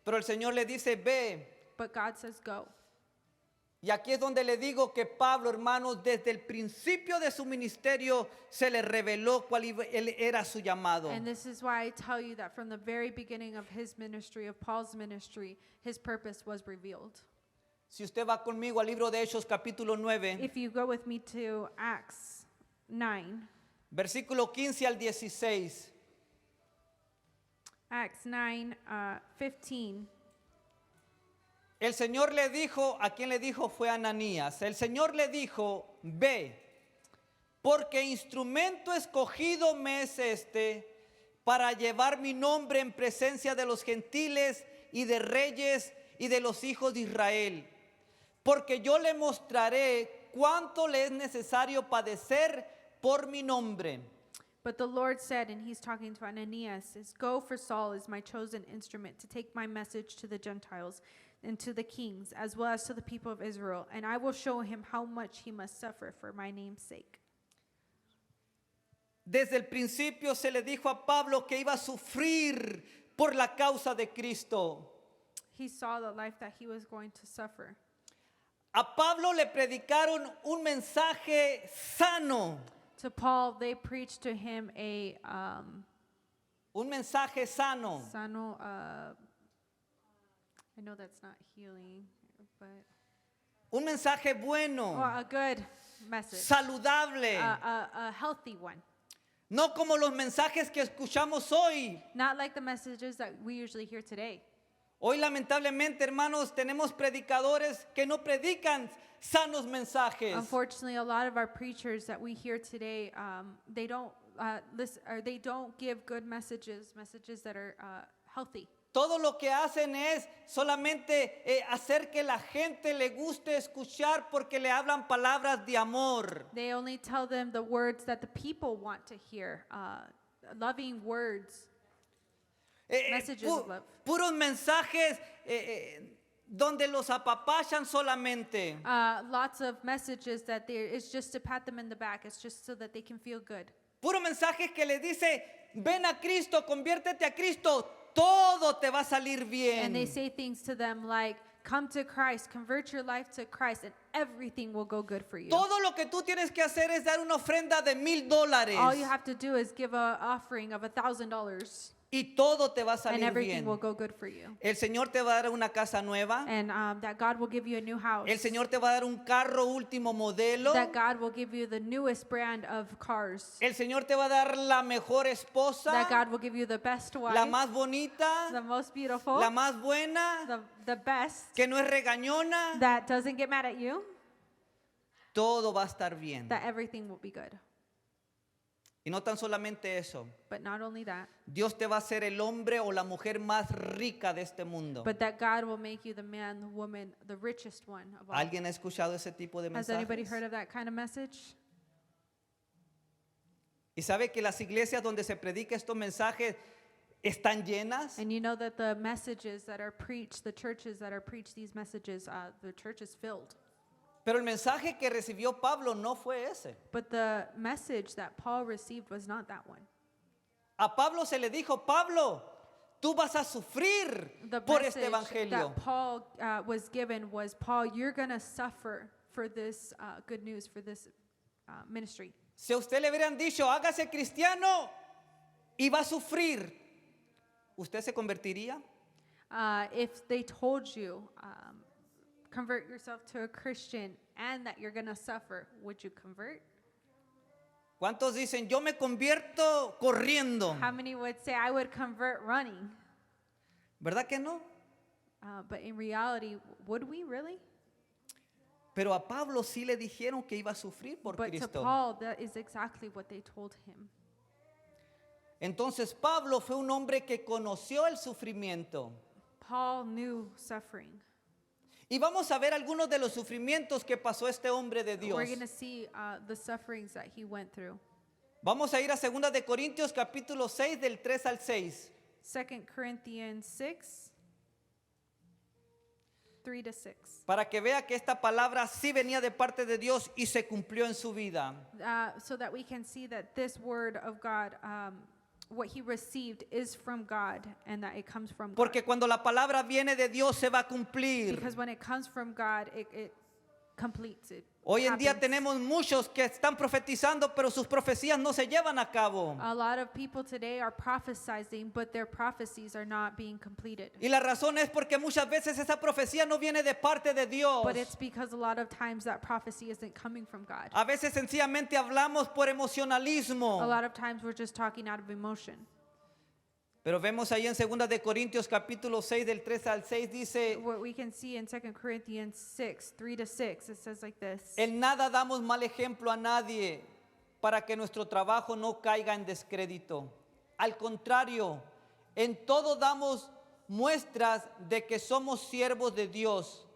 Pero el Señor le dice, ve. But God says, go. Y aquí es donde le digo que Pablo, hermanos, desde el principio de su ministerio se le reveló cuál era su llamado. And this is why I tell you that from the very beginning of his ministry, of Paul's ministry, his purpose was revealed. Si usted va conmigo al libro de Hechos capítulo 9, If you go with me to Acts 9, versículo 15 al 16. Acts 9, 15. El Señor le dijo, ¿a quién le dijo? Fue a Ananías. El Señor le dijo, ve, porque instrumento escogido me es este para llevar mi nombre en presencia de los gentiles y de reyes y de los hijos de Israel. Porque yo le mostraré cuánto le es necesario padecer por mi nombre. But the Lord said, and he's talking to Ananias, says, go, for Saul is my chosen instrument to take my message to the Gentiles and to the kings, as well as to the people of Israel, and I will show him how much he must suffer for my name's sake. Desde el principio se le dijo a Pablo que iba a sufrir por la causa de Cristo. He saw the life that he was going to suffer. A Pablo le predicaron un mensaje sano, To Paul, they preached to him a un mensaje sano. sano, I know that's not healing, but Un mensaje bueno, a good message, saludable, a healthy one. no como los mensajes que escuchamos hoy. Not like the messages that we usually hear today. Hoy lamentablemente, hermanos, tenemos predicadores que no predican sanos mensajes. Unfortunately, a lot of our preachers that we hear today, they don't listen, or they don't give good messages that are healthy. Todo lo que hacen es solamente hacer que la gente le guste escuchar porque le hablan palabras de amor. They only tell them the words that the people want to hear, loving words. Messages of love. Puros mensajes donde los apapachan solamente. Lots of messages that it's just to pat them in the back. It's just so that they can feel good. Puro mensaje que le dice, ven a Cristo, conviértete a Cristo, todo te va a salir bien. And they say things to them like, come to Christ, convert your life to Christ, and everything will go good for you. Todo lo que tú tienes que hacer es dar una ofrenda de $1,000 All you have to do is give an offering of $1,000, y todo te va a and salir everything bien. will go good for you. El Señor te va a dar una casa nueva. And that God will give you a new house. El Señor te va a dar un carro último modelo. That God will give you the newest brand of cars. El Señor te va a dar la mejor esposa, That God will give you the best wife, la más bonita, the most beautiful, la más buena, the best, que no es regañona. that doesn't get mad at you, Todo va a estar bien. that everything will be good. Y no tan solamente eso. But not only that, Dios te va a hacer el hombre o la mujer más rica de este mundo. but that God will make you the man, the woman, the richest one of all. ¿Alguien ha escuchado ese tipo de Has anybody mensajes? heard of that kind of message? Y sabe que las iglesias donde se predica estos mensajes están llenas. And you know that the messages that are preached, the churches that are preached these messages, the church is filled. Pero el mensaje que recibió Pablo no fue ese. But the message that Paul received was not that one. A Pablo se le dijo, Pablo, tú vas a sufrir The por este message evangelio. that Paul was given was, Paul, you're going to suffer for this good news, for this ministry. Si a usted le hubieran dicho, hágase cristiano y va a sufrir, ¿usted se convertiría? If they told you, convert yourself to a Christian and that you're going to suffer, would you convert? ¿Cuántos dicen, yo me convierto corriendo? How many would say, I would convert running? ¿Verdad que no? But in reality, would we really? Pero a Pablo sí le dijeron que iba a sufrir por But to Cristo. Paul, that is exactly what they told him. Entonces Pablo fue un hombre que conoció el sufrimiento. Paul knew suffering. Y vamos a ver algunos de los sufrimientos que pasó este hombre de Dios. We're going to see the sufferings that he went through. Vamos a ir a 2 de Corintios capítulo 6 del 3 al 6. 2 Corinthians 6, 3 to 6. Para que vea que esta palabra sí venía de parte de Dios y se cumplió en su vida. So that we can see that this word of God, what he received is from God and that it comes from God. Porque cuando la palabra viene de Dios se va a cumplir. Because when it comes from God, it completes it. Hoy en día happens. tenemos muchos que están profetizando, pero sus profecías no se llevan a cabo. A lot of people today are prophesying, but their prophecies are not being completed. Y la razón es porque muchas veces esa profecía no viene de parte de Dios. But it's because a lot of times that prophecy isn't coming from God. A veces sencillamente hablamos por A emocionalismo. lot of times we're just talking out of emotion. Pero vemos ahí en 2 de Corintios capítulo 6 del 3 al 6 dice, What we can see in 2 Corinthians 6, 3 to 6, it says like this. en nada damos mal ejemplo a nadie para que nuestro trabajo no caiga en descrédito. Al contrario, en todo damos muestras de que somos siervos de Dios.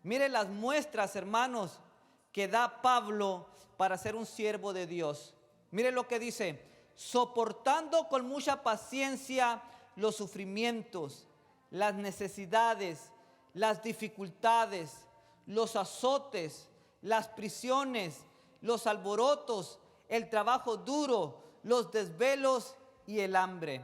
Mire las muestras, hermanos, que da Pablo para ser un siervo de Dios. Mire lo que dice, soportando con mucha paciencia los sufrimientos, las necesidades, las dificultades, los azotes, las prisiones, los alborotos, el trabajo duro, los desvelos y el hambre. It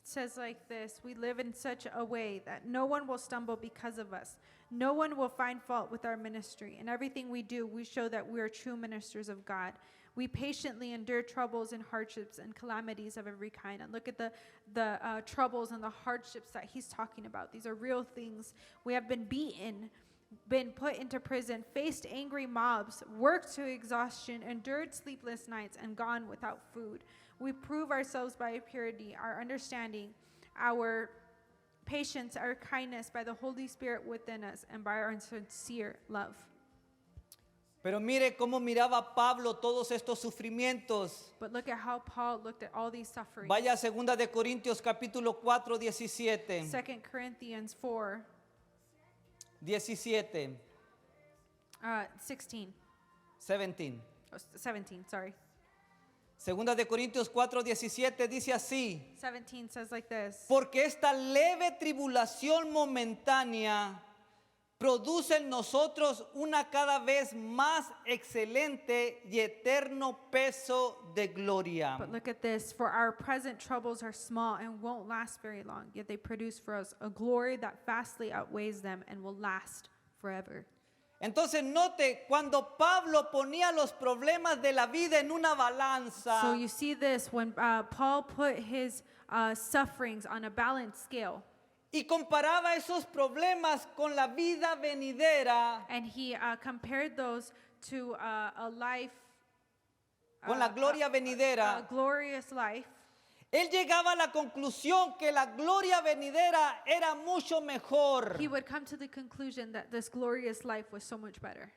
says like this, we live in such a way that no one will stumble because of us. No one will find fault with our ministry. In everything we do, we show that we are true ministers of God. We patiently endure troubles and hardships and calamities of every kind. And look at the troubles and the hardships that he's talking about. These are real things. We have been beaten, been put into prison, faced angry mobs, worked to exhaustion, endured sleepless nights, and gone without food. We prove ourselves by purity, our understanding, our patience, our kindness by the Holy Spirit within us, and by our sincere love. Pero mire cómo miraba Pablo todos estos sufrimientos. But look at how Paul looked at all these sufferings. Vaya a 2 de Corintios capítulo 4, 17. 2 Corinthians 4, 17, 16. 17. Oh, 17, sorry. 2 de Corintios 4, 17 dice así. 17 says like this. Porque esta leve tribulación momentánea produce en nosotros una cada vez más excelente y eterno peso de gloria. But look at this. For our present troubles are small and won't last very long, yet they produce for us a glory that vastly outweighs them and will last forever. Entonces note, cuando Pablo ponía los problemas de la vida en una balanza, So you see this when Paul put his sufferings on a balanced scale, y comparaba esos problemas con la vida venidera, and he compared those to a life, con la gloria a venidera, glorious life. él llegaba a la conclusión que la gloria venidera era mucho mejor. He would come to the conclusion that this glorious life was so much better.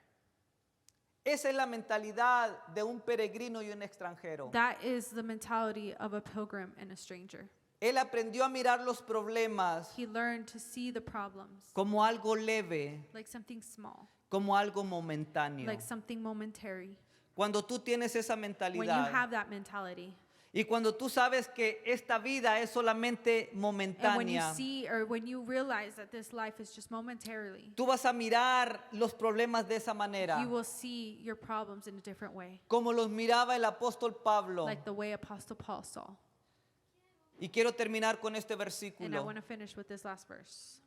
Esa es la mentalidad de un peregrino y un extranjero. That is the mentality of a pilgrim and a stranger. Él aprendió a mirar los problemas He learned to see the problems como algo leve, like something small, como algo momentáneo, like something momentary, Cuando tú tienes esa when you mentalidad have that mentality, y cuando tú sabes que esta vida es solamente and when you momentánea, see or when you realize that this life is just momentarily, tú vas a mirar los problemas de esa manera, you will see your problems in a different way, como los miraba el apóstol Pablo. like the way Apostle Paul saw. Y quiero terminar con este And I versículo want to finish with this last verse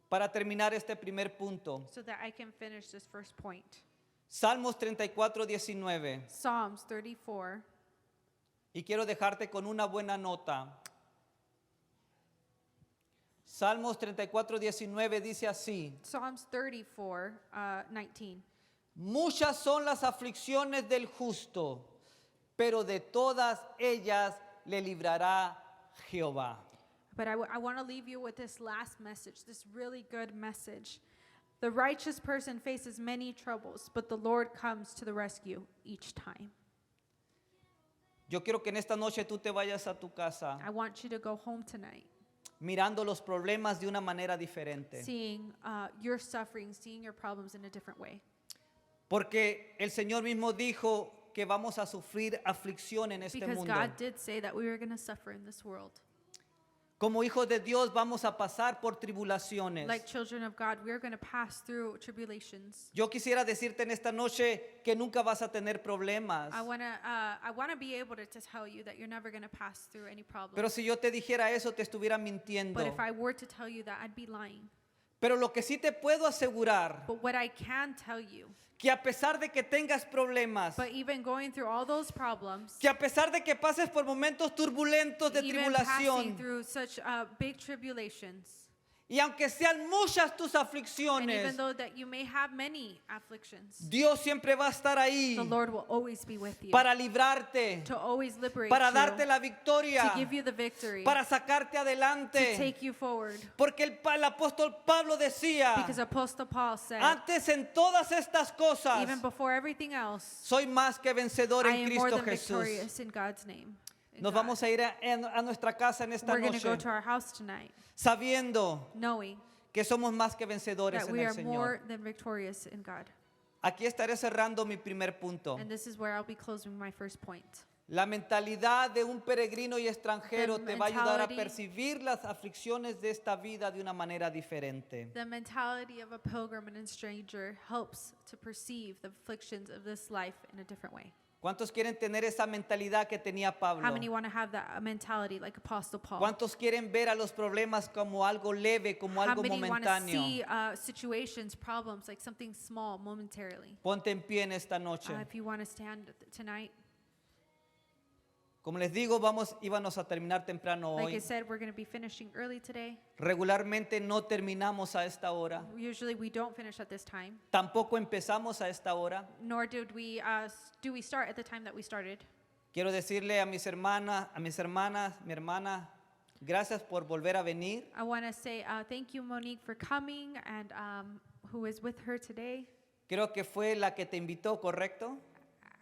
para terminar este primer punto. so that I can finish this first point. Salmos 34:19. Psalms 34. Y quiero dejarte con una buena nota. Salmos 34:19 dice así: Psalms 34, 19. Muchas son las aflicciones del justo, pero de todas ellas le librará Jehová. But I want to leave you with this last message, this really good message. The righteous person faces many troubles, but the Lord comes to the rescue each time. Yo quiero que en esta noche tú te vayas a tu casa I want you to go home tonight, mirando los problemas de una manera diferente. seeing your suffering, seeing your problems in a different way. Porque el Señor mismo dijo que vamos a sufrir aflicción en este Because mundo. God did say that we were going to suffer in this world. Como hijos de Dios vamos a pasar por tribulaciones. Like children of God, we are going to pass through tribulations. Yo quisiera decirte en esta noche que nunca vas a tener problemas. I want to be able to tell you that you're never going to pass through any problems. Pero si yo te dijera eso, te estuviera mintiendo. But if I were to tell you that, I'd be lying. Pero lo que sí te puedo asegurar, But what I can tell you, que a pesar de que tengas problemas, but even going through all those problems, que a pesar de que pases por momentos turbulentos de even passing tribulación, through such big tribulations, y aunque sean muchas tus and aflicciones, even though that you may have many afflictions, Dios siempre va a estar ahí the Lord will always be with you para librarte, to always liberate para you, darte la victoria, to give you the victory, para sacarte to adelante. take you forward. Porque el apóstol Pablo decía, Because Apostle Paul said, antes en todas estas cosas, even before everything else, soy más que vencedor I en am more Cristo than Jesús. victorious in God's name. in Nos God. vamos a ir a nuestra casa en esta We're going to go noche, to our house tonight, sabiendo knowing que somos más que vencedores that en we el are more Señor. than victorious in God. Aquí estaré cerrando mi primer punto. And this is where I'll be closing my first point. La mentalidad de un peregrino y extranjero The te va a ayudar a mentality- percibir las aflicciones de esta vida de una manera diferente. The mentality of a pilgrim and a stranger helps to perceive the afflictions of this life in a different way. ¿Cuántos quieren tener esa mentalidad que tenía Pablo? How many want to have that mentality like Apostle Paul? ¿Cuántos quieren ver a los problemas como algo leve, como How algo many want to momentáneo? see situations, problems like something small momentarily? Ponte en pie en esta noche. If you want to stand tonight, Como les digo, íbamos a terminar temprano like I hoy. said, we're going to be finishing early today. Regularmente no terminamos a esta hora. Usually we don't finish at this time, Tampoco empezamos a esta hora. nor do we start at the time that we started. Quiero decirle a mis hermanas, mi hermana, gracias por volver a venir. I want to say thank you, Monique, for coming, and who is with her today. Creo que fue la que te invitó, ¿correcto?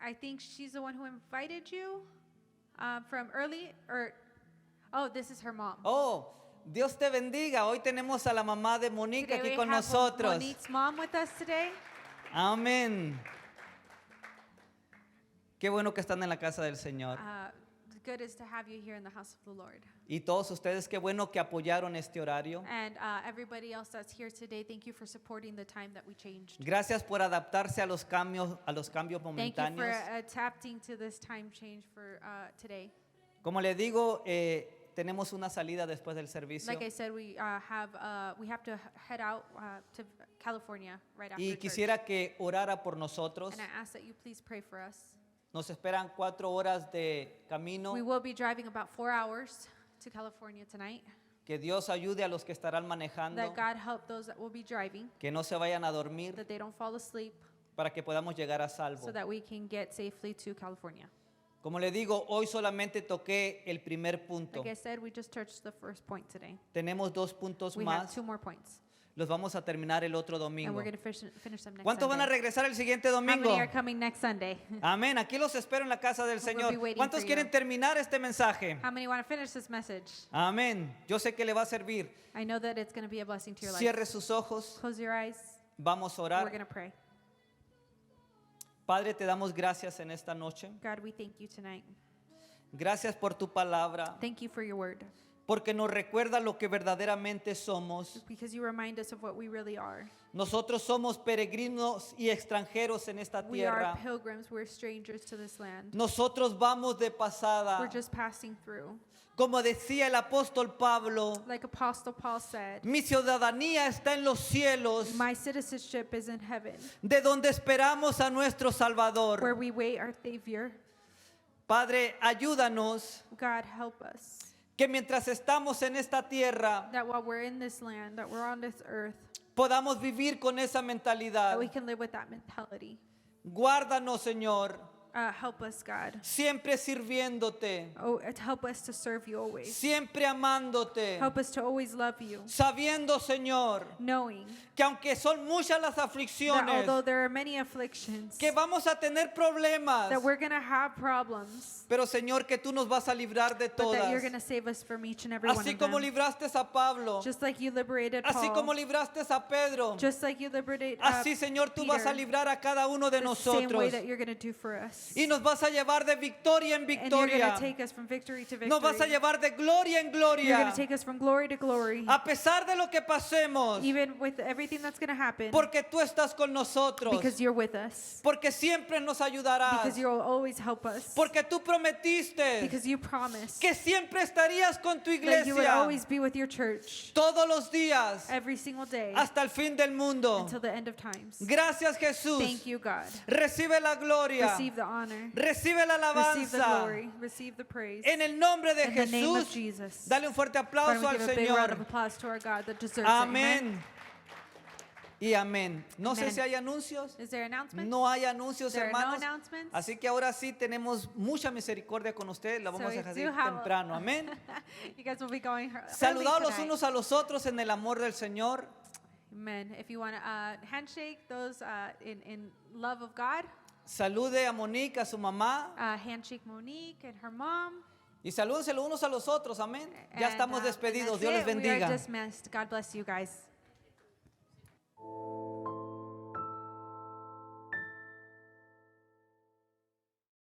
I think she's the one who invited you from early, oh, this is her mom. Oh, Dios te bendiga. Hoy tenemos a la mamá de Monique Today aquí we con have nosotros. Monique's mom with us today. Amén. Qué bueno que están en la casa del Señor. Good is to have you here in the house of the Lord. Y todos ustedes, qué bueno que apoyaron este horario. And everybody else that's here today, thank you for supporting the time that we changed. Gracias por adaptarse a los cambios Thank you for momentáneos. adapting to this time change for today. Como le digo, tenemos una salida después del servicio. Like I said, we have to head out to California right after Y church. quisiera que orara por nosotros. And I ask that you please pray for us. Nos esperan 4 horas de camino. We will be driving about 4 hours to California tonight. Que Dios ayude a los que estarán manejando. That God help those that will be driving, Que no se vayan a dormir that they don't fall asleep, para que podamos llegar a salvo. so that we can get safely to California. Como le digo, hoy solamente toqué el primer punto. Like I said, we just touched the first point today. Tenemos 2 puntos We have más. 2 more points, Los vamos a terminar el otro and domingo. we're going to finish them next ¿Cuántos van a Sunday. regresar el siguiente How domingo? many are coming next Sunday? Amén. Aquí los espero en la casa del We'll be Señor. waiting ¿Cuántos for quieren you. terminar este mensaje? How many want to finish this message? Amén. Yo sé que le va a servir. I know that it's going to be a blessing to your life. Cierre sus ojos. Close your eyes. Vamos a We're orar. going to pray. Padre, te damos gracias en esta noche. God, we thank you tonight. Gracias por tu palabra, Thank you for your word, porque nos recuerda lo que verdaderamente somos. because you remind us of what we really are. Nosotros somos peregrinos y extranjeros en esta We are tierra. pilgrims, we're strangers to this land. Nosotros vamos de We're pasada. just passing through. Como decía el apóstol Pablo, Like Apostle Paul said, mi ciudadanía está en los cielos, my citizenship is in heaven, de donde esperamos a nuestro where Salvador. we wait our Savior. Padre, ayúdanos God, help us, que mientras estamos en esta tierra that while we're in this land, that we're on this earth, podamos vivir con esa mentalidad. that we can live with that mentality. Guárdanos, Señor, Help us, God. siempre sirviéndote, Oh, help us to serve you always. siempre amándote, Help us to always love you, sabiendo, Señor, knowing que aunque son muchas las that aflicciones, although there are many afflictions, que vamos a tener problemas, that we're going to have problems, pero Señor, que tú nos vas a librar de but that todas. you're going to save us from each and every one Así of como them. libraste a Pablo, Just like you liberated así como Paul, libraste a Pedro, just like you liberated así, Señor, tú vas a Peter, librar a cada uno de the same way nosotros that you're going to do for us. y nos vas a llevar de victoria en And you're going victoria. to take us from victory to Nos vas a victory. llevar de gloria en You're going gloria. to take us from glory to glory, A pesar de lo que pasemos, even with everything that's going to happen, porque tú estás con nosotros, because you're with us, porque siempre nos ayudarás, because you'll always help us, porque tú prometiste because you promised que siempre estarías con tu that you would iglesia always be with your church todos los días every single day hasta el fin del mundo. until the end of times. Gracias, Jesús. Thank you, God. Recibe la gloria, Receive the honor, recibe la receive the alabanza. glory, receive the praise. En el nombre de In the name of Jesús, Jesus. dale un fuerte Why don't aplauso we al give a big round of Señor. applause to our God that deserves it. Amen. Amén. Y amén. No sé Amen. si hay anuncios. Is there announcements? No hay anuncios, There are no hermanos. announcements. Así que ahora sí tenemos mucha misericordia con ustedes. La vamos So a we hacer do have- temprano. Amén. You guys will be going early Saludados los tonight. unos a los otros en el amor del Señor. Amen. If you want to handshake those in love of God, Salude a Monique, a su mamá. handshake Monique and her mom. Y salúdense los unos a los otros. Amén. Ya And, estamos and despedidos. that's Dios les it. We are bendiga. dismissed. God bless you guys.